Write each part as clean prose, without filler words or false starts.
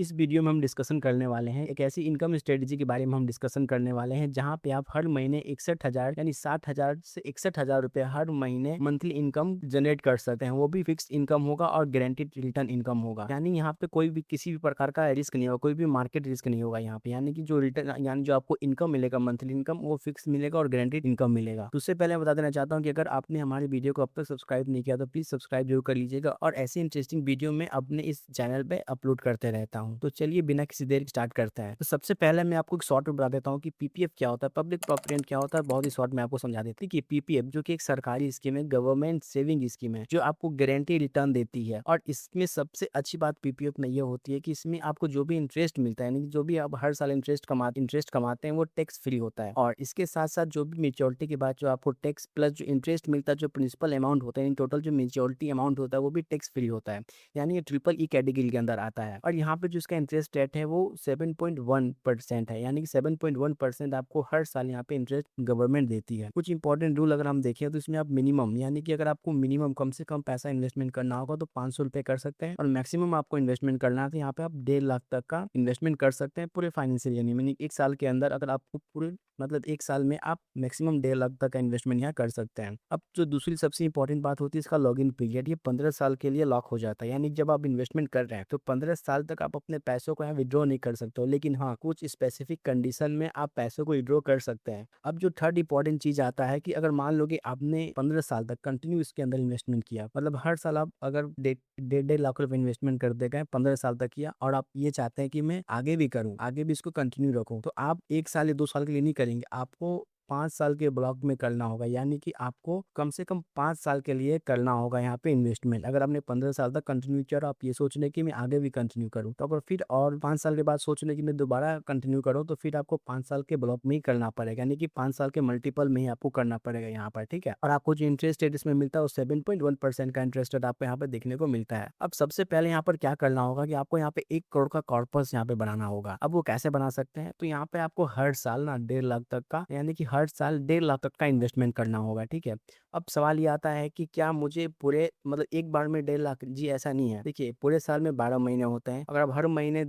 इस वीडियो में हम डिस्कशन करने वाले हैं, एक ऐसी इनकम स्ट्रेटजी के बारे में हम डिस्कशन करने वाले हैं, जहाँ पे आप हर महीने 61,000 यानी 60,000 से 61,000 रुपए हर महीने मंथली इनकम जनरेट कर सकते हैं। वो भी फिक्स इनकम होगा और गारंटीड रिटर्न इनकम होगा। यानी यहाँ पे कोई भी किसी भी प्रकार का रिस्क नहीं होगा, कोई भी मार्केट रिस्क नहीं होगा यहाँ पे। यानी कि जो रिटर्न यानी जो आपको इनकम मिलेगा मंथली इनकम, वो फिक्स मिलेगा और गारंटीड इनकम मिलेगा। तो उससे पहले मैं बता देना चाहता हूँ कि अगर आपने हमारी वीडियो को अब तक सब्सक्राइब नहीं किया तो प्लीज सब्सक्राइब जरूर कर लीजिएगा, और ऐसे इंटरेस्टिंग वीडियो मैं अपने इस चैनल पे अपलोड करते रहता हूँ। तो चलिए बिना किसी देर स्टार्ट करते हैं। तो सबसे पहले मैं आपको एक शॉर्ट में बता देता हूँ कि पीपीएफ क्या होता है, पब्लिक प्रॉविडेंट क्या होता है। बहुत ही शॉर्ट में आपको समझा देती है कि पीपीएफ जो कि एक सरकारी स्कीम है, गवर्नमेंट सेविंग स्कीम है, जो आपको गारंटी रिटर्न देती है। और इसमें सबसे अच्छी बात पीपीएफ में ये होती है कि इसमें आपको जो भी इंटरेस्ट मिलता है, यानी कि जो भी आप हर साल इंटरेस्ट कमाते हैं, वो टैक्स फ्री होता है। और इसके साथ साथ जो भी मेच्योरिटी के बाद जो आपको टैक्स प्लस जो इंटरेस्ट मिलता है, जो प्रिंसिपल अमाउंट होता है, इन टोटल जो मेच्योरिटी अमाउंट होता है, वो भी टैक्स फ्री होता है। यानी ये ट्रिपल ई कैटेगरी के अंदर आता है। और यहाँ पे जो इसका इंटरेस्ट रेट है वो 7.1% है, यानी कि 7.1% आपको हर साल यहाँ पे इंटरेस्ट गवर्नमेंट देती है। कुछ इंपॉर्टेंट रूल अगर हम देखें तो इसमें आप मिनिमम, यानी कि अगर आपको मिनिमम कम से कम पैसा इन्वेस्टमेंट करना होगा तो 500 रुपए कर सकते हैं, और मैक्सिमम आपको इन्वेस्टमेंट करना है तो यहाँ पे आप 1.5 लाख तक का इन्वेस्टमेंट कर सकते हैं पूरे फाइनेंशियल ईयर में। एक साल के अंदर अगर आपको पूरे मतलब एक साल में आप मैक्सिमम 1.5 लाख तक का इन्वेस्टमेंट यहाँ कर सकते हैं। अब जो दूसरी सबसे इंपॉर्टेंट बात होती है इसका लॉगिन पीरियड, ये 15 साल के लिए लॉक हो जाता है। यानी जब आप इन्वेस्टमेंट कर रहे हैं तो 15 साल तक आप अपने पैसों को यहाँ विड्रॉ नहीं कर सकते हो, लेकिन हाँ कुछ स्पेसिफिक कंडीशन में आप पैसों को विड्रॉ कर सकते हैं। अब जो थर्ड इंपॉर्टेंट चीज आता है कि अगर मान लो कि आपने 15 साल तक कंटिन्यू इसके अंदर इन्वेस्टमेंट किया, मतलब हर साल आप अगर 1.5 लाख रुपए इन्वेस्टमेंट कर देगा 15 साल तक किया, और आप ये चाहते हैं कि मैं आगे भी करूं, आगे भी इसको कंटिन्यू रखूं, तो आप 1 साल या 2 साल के लिए नहीं करेंगे, आपको 5 साल के ब्लॉक में करना होगा। यानी कि आपको कम से कम 5 साल के लिए करना होगा यहाँ पे इन्वेस्टमेंट। अगर आपने 15 साल तक कंटिन्यू किया और आप ये सोच रहे कि मैं आगे भी कंटिन्यू करूँ, तो अगर फिर और 5 साल के बाद सोच रहे कि मैं दोबारा कंटिन्यू करूँ, तो फिर आपको 5 साल के ब्लॉक में ही करना पड़ेगा। यानी कि 5 साल के मल्टीपल में ही आपको करना पड़ेगा यहाँ पर, ठीक है। और आपको जो इंटरेस्ट रेट इसमें मिलता है वो 7.1% का इंटरेस्ट रेट आपको यहाँ पे देखने को मिलता है। अब सबसे पहले यहाँ पर क्या करना होगा कि आपको यहाँ पे 1 करोड़ का कॉर्पस यहाँ पे बनाना होगा। अब वो कैसे बना सकते हैं, तो यहाँ पे आपको हर साल ना 1.5 लाख तक का, यानी कि हर साल 1.5 लाख तक का इन्वेस्टमेंट करना होगा, ठीक है। अब सवाल ये आता है कि क्या मुझे पूरे मतलब एक बार में 1.5 लाख, जी ऐसा नहीं है। देखिए पूरे साल में 12 महीने होते हैं। अगर आप हर महीने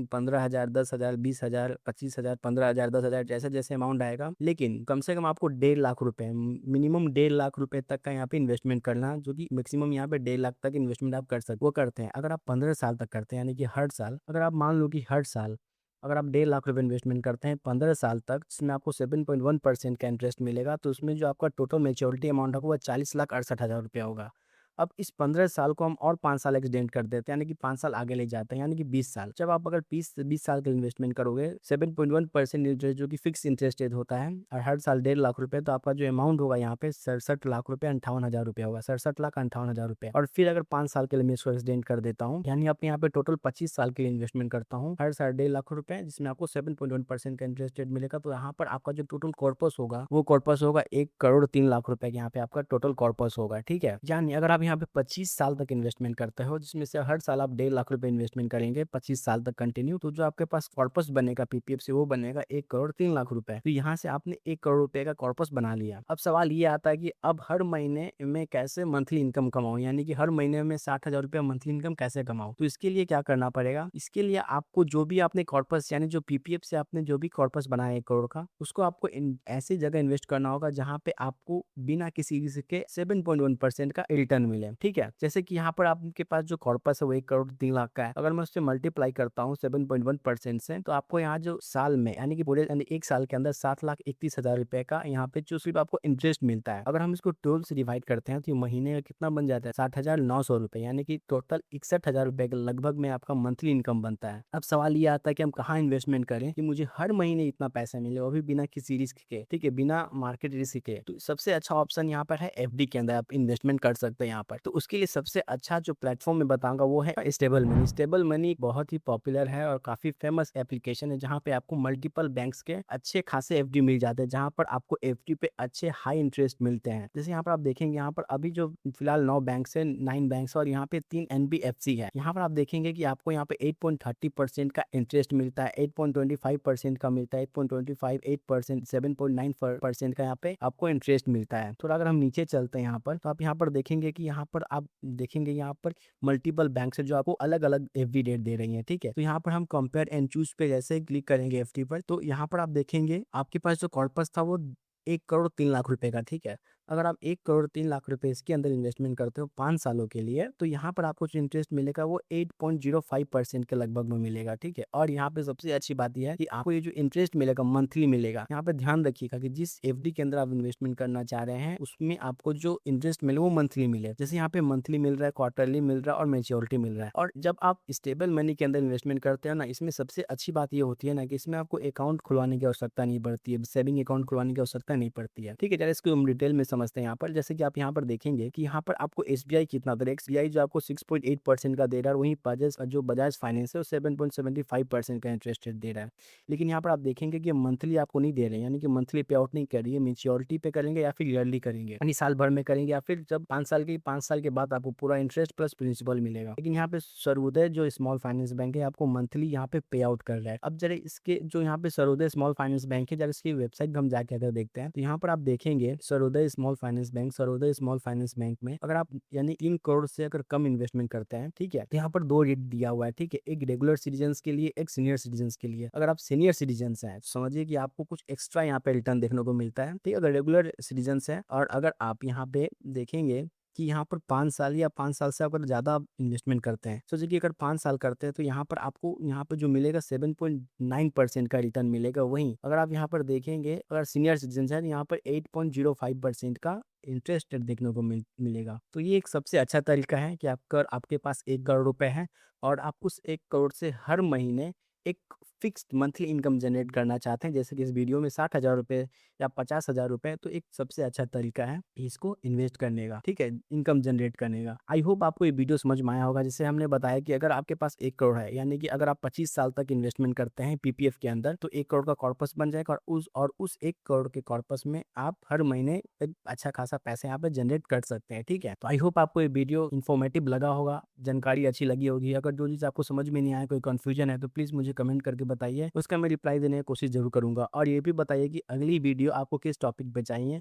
15,000, 10,000, 20,000, 25,000, 15,000, 10,000 जैसे जैसे अमाउंट आएगा, लेकिन कम से कम आपको 1.5 लाख रुपए, मिनिमम 1.5 लाख रुपए तक का यहाँ पे इन्वेस्टमेंट करना, जो कि मैक्सिमम यहाँ पे 1.5 लाख तक इन्वेस्टमेंट आप कर सकते, वो करते हैं। अगर आप 15 साल तक करते हैं, यानी कि हर साल, अगर आप मान लो कि हर साल अगर आप 1.5 लाख रुपए इन्वेस्टमेंट करते हैं 15 साल तक, जिसमें आपको 7.1% का इंटरेस्ट मिलेगा, तो उसमें जो आपका टोटल मेच्योरिटी अमाउंट होगा वो 40,68,000 रुपया होगा। अब इस 15 साल को हम और 5 साल एक्सटेंड कर देते हैं, यानी कि 5 साल आगे ले जाते हैं, यानी कि 20 साल। जब आप अगर 20 साल का इन्वेस्टमेंट करोगे 7.1% इंटरेस्ट, जो कि फिक्स इंटरेस्ट रेट होता है, और हर साल 1.5 लाख रुपए, तो आपका जो अमाउंट होगा यहाँ पे 67,58,000 रुपया होगा, 67,58,000 रुपये। और फिर अगर 5 साल के लिए मैं इसको एक्सटेंड कर देता हूँ, यानी आप यहाँ पे टोटल 25 साल के लिए इन्वेस्टमेंट करता हूँ, हर साल 1.5 लाख रुपए, जिसमें आपको 7.1% का इंटरेस्ट रेट मिलेगा, तो यहाँ पर आपका जो टोटल कॉर्पस होगा वो कॉर्पस होगा 1 करोड़ 3 लाख रुपए के यहाँ पे आपका टोटल कॉर्पस होगा, ठीक है। यानी अगर आप यहाँ पे 25 साल तक इन्वेस्टमेंट करते हो, जिसमें से हर साल आप 1.5 लाख रुपए इन्वेस्टमेंट करेंगे 25 साल तक कंटिन्यू, तो जो आपके पास कॉर्पस बनेगा पीपीएफ से, वो बनेगा 1 करोड़ 3 लाख रुपए। तो यहाँ से आपने 1 करोड़ रुपए का कॉर्पस बना लिया। अब सवाल ये आता है कि अब हर महीने में कैसे मंथली इनकम कमाऊं, यानी कि हर महीने में 60,000 रुपया मंथली इनकम कैसे कमाऊं। तो इसके लिए क्या करना पड़ेगा, इसके लिए आपको जो भी आपने कॉर्पस, यानी जो पीपीएफ से आपने जो भी कॉर्पस बनाया 1 करोड़ का, उसको आपको ऐसी जगह इन्वेस्ट करना होगा जहां पे आपको बिना किसी रिस्क के 7.1% का रिटर्न मिले, ठीक है। जैसे कि यहाँ पर आपके पास जो कॉर्पस है वो 1 करोड़ 3 लाख का है, अगर मैं उससे मल्टीप्लाई करता हूँ 7.1% से, तो आपको यहाँ जो साल में, यानी कि पूरे यानी एक साल के अंदर 7,31,000 रुपए का यहाँ पे जो सिर्फ आपको इंटरेस्ट मिलता है। अगर हम इसको 12 से डिवाइड करते हैं तो ये महीने का कितना बन जाता है, 60,900 रुपए, यानी कि टोटल 61,000 रुपए के लगभग में आपका मंथली इनकम बनता है। अब सवाल ये आता है कि हम कहाँ इन्वेस्टमेंट करें कि मुझे हर महीने इतना पैसा मिले, वो भी बिना किसी रिस्क के, ठीक है, बिना मार्केट रिस्क के। तो सबसे अच्छा ऑप्शन यहाँ पर है एफडी के अंदर आप इन्वेस्टमेंट कर सकते हैं यहाँ पर। तो उसके लिए सबसे अच्छा जो प्लेटफॉर्म मैं बताऊंगा वो है स्टेबल मनी। स्टेबल मनी बहुत ही पॉपुलर है और काफी फेमस एप्लीकेशन है, जहाँ पे आपको मल्टीपल बैंक्स के अच्छे खासे एफडी मिल जाते हैं, जहाँ पर आपको एफडी पे अच्छे हाई इंटरेस्ट मिलते हैं। जैसे यहाँ पर आप देखेंगे, यहाँ पर अभी जो फिलहाल 9 बैंक है, 9 बैंक और यहाँ पे 3 एनबीएफसी है। यहाँ पर आप देखेंगे कि आपको यहाँ पे 8.30% का इंटरेस्ट मिलता है, 8.25% का मिलता है, 8.25, 8%, 7.9% का यहाँ पे आपको इंटरेस्ट मिलता है। थोड़ा अगर हम नीचे चलते हैं यहाँ पर, तो आप यहाँ पर देखेंगे कि यहाँ पर आप देखेंगे यहाँ पर मल्टीपल बैंक है जो आपको अलग-अलग एफडी रेट दे रही हैं, ठीक है? तो यहाँ पर हम कंपेयर एंड चूज़ पे जैसे क्लिक करेंगे एफडी पर, तो यहाँ पर आप देखेंगे आपके पास जो कॉर्पस था वो 1 करोड़ 3 लाख रुपए का, ठीक है? अगर आप 1 करोड़ 3 लाख रुपए इसके अंदर इन्वेस्टमेंट करते हो 5 सालों के लिए, तो यहाँ पर आपको जो इंटरेस्ट मिलेगा वो 8.05% के लगभग में मिलेगा, ठीक है? और यहाँ पे सबसे अच्छी बात ये है कि आपको ये जो इंटरेस्ट मिलेगा मंथली मिलेगा। यहाँ पे ध्यान रखिएगा कि जिस एफडी के अंदर आप इन्वेस्टमेंट करना चाह रहे हैं, उसमें आपको जो इंटरेस्ट मिले वो मंथली मिले। जैसे यहाँ पे मंथली मिल रहा है, क्वार्टरली मिल रहा है और मैच्योरिटी मिल रहा है। और जब आप स्टेबल मनी के अंदर इन्वेस्टमेंट करते हैं ना, इसमें सबसे अच्छी बात ये होती है ना कि इसमें आपको अकाउंट खुलवाने की आवश्यकता नहीं पड़ती है, सेविंग अकाउंट खुलवाने की आवश्यकता नहीं पड़ती है, ठीक है? चलिए इसको हम डिटेल में समझते हैं यहाँ पर। जैसे कि आप यहाँ पर देखेंगे कि यहाँ पर आपको एसबीआई कितना दे रहा है, एसबीआई जो आपको 6.8% का दे रहा है, वहीं बजाज फाइनेंस है वो 7.75% का इंटरेस्ट रेट दे रहा है। लेकिन यहाँ पर आप देखेंगे कि मंथली आपको नहीं दे रहे हैं, यानी कि मंथली पे आउट नहीं कर रही है, मैच्योरिटी पे करेंगे या फिर ईयरली करेंगे, यानी साल भर में करेंगे या फिर जब 5 साल के बाद आपको पूरा इंटरेस्ट प्लस प्रिंसिपल मिलेगा। लेकिन यहाँ पे सर्वोदय जो स्मॉल फाइनेंस बैंक है आपको मंथली यहाँ पे पे आउट कर रहा है। अब जरा इसके जो यहाँ पे सर्वोदय स्मॉल फाइनेंस बैंक है, जरा इसकी वेबसाइट हम जाके अगर देखते हैं तो यहाँ पर आप देखेंगे सर्वोदय स्मॉल फाइनेंस बैंक में अगर आप यानी 3 करोड़ से अगर कम इन्वेस्टमेंट करते हैं, ठीक है? तो यहाँ पर 2 रेट दिया हुआ है, ठीक है? एक रेगुलर सिटीजन्स के लिए, एक सीनियर सिटीजन्स के लिए। अगर आप सीनियर सिटीजन्स हैं, तो समझिए कि आपको कुछ एक्स्ट्रा यहाँ पे रिटर्न देखने को मिलता है, ठीक है? अगर रेगुलर सिटीजन्स हैं और अगर आप यहाँ पे देखेंगे कि यहाँ पर 5 साल या 5 साल से अगर ज़्यादा इन्वेस्टमेंट करते हैं, सोचिए कि अगर 5 साल करते हैं तो यहाँ पर आपको यहाँ पे जो मिलेगा 7.9% का रिटर्न मिलेगा। वहीं अगर आप यहाँ पर देखेंगे अगर सीनियर सिटीजन है तो यहाँ पर 8.05% का इंटरेस्ट रेट देखने को मिलेगा। तो ये एक सबसे अच्छा तरीका है कि आपके पास 1 करोड़ रुपए है और आप उस 1 करोड़ से हर महीने एक फिक्स्ड मंथली इनकम जनरेट करना चाहते हैं, जैसे कि इस वीडियो में 60,000 रुपए या 50,000 रुपए, तो एक सबसे अच्छा तरीका है इसको इन्वेस्ट करने का, ठीक है? इनकम जनरेट करने का। आई होप आपको ये वीडियो समझ में आया होगा। जैसे हमने बताया कि अगर आपके पास 1 करोड़ है, यानी कि अगर आप 25 साल तक इन्वेस्टमेंट करते हैं पीपीएफ के अंदर, तो 1 करोड़ का कॉर्पस बन जाएगा और उस 1 करोड़ के कॉर्पस में आप हर महीने एक अच्छा खासा पैसा यहाँ पे जनरेट कर सकते हैं, ठीक है? तो आई होप आपको ये वीडियो इन्फॉर्मेटिव लगा होगा, जानकारी अच्छी लगी होगी। अगर जो चीज़ आपको समझ में नहीं आया, कोई कंफ्यूजन है, तो प्लीज़ मुझे कमेंट करके बताइए, उसका मैं रिप्लाई देने की कोशिश ज़रूर करूँगा। और ये भी बताइए कि अगली वीडियो आपको किस टॉपिक पे चाहिए।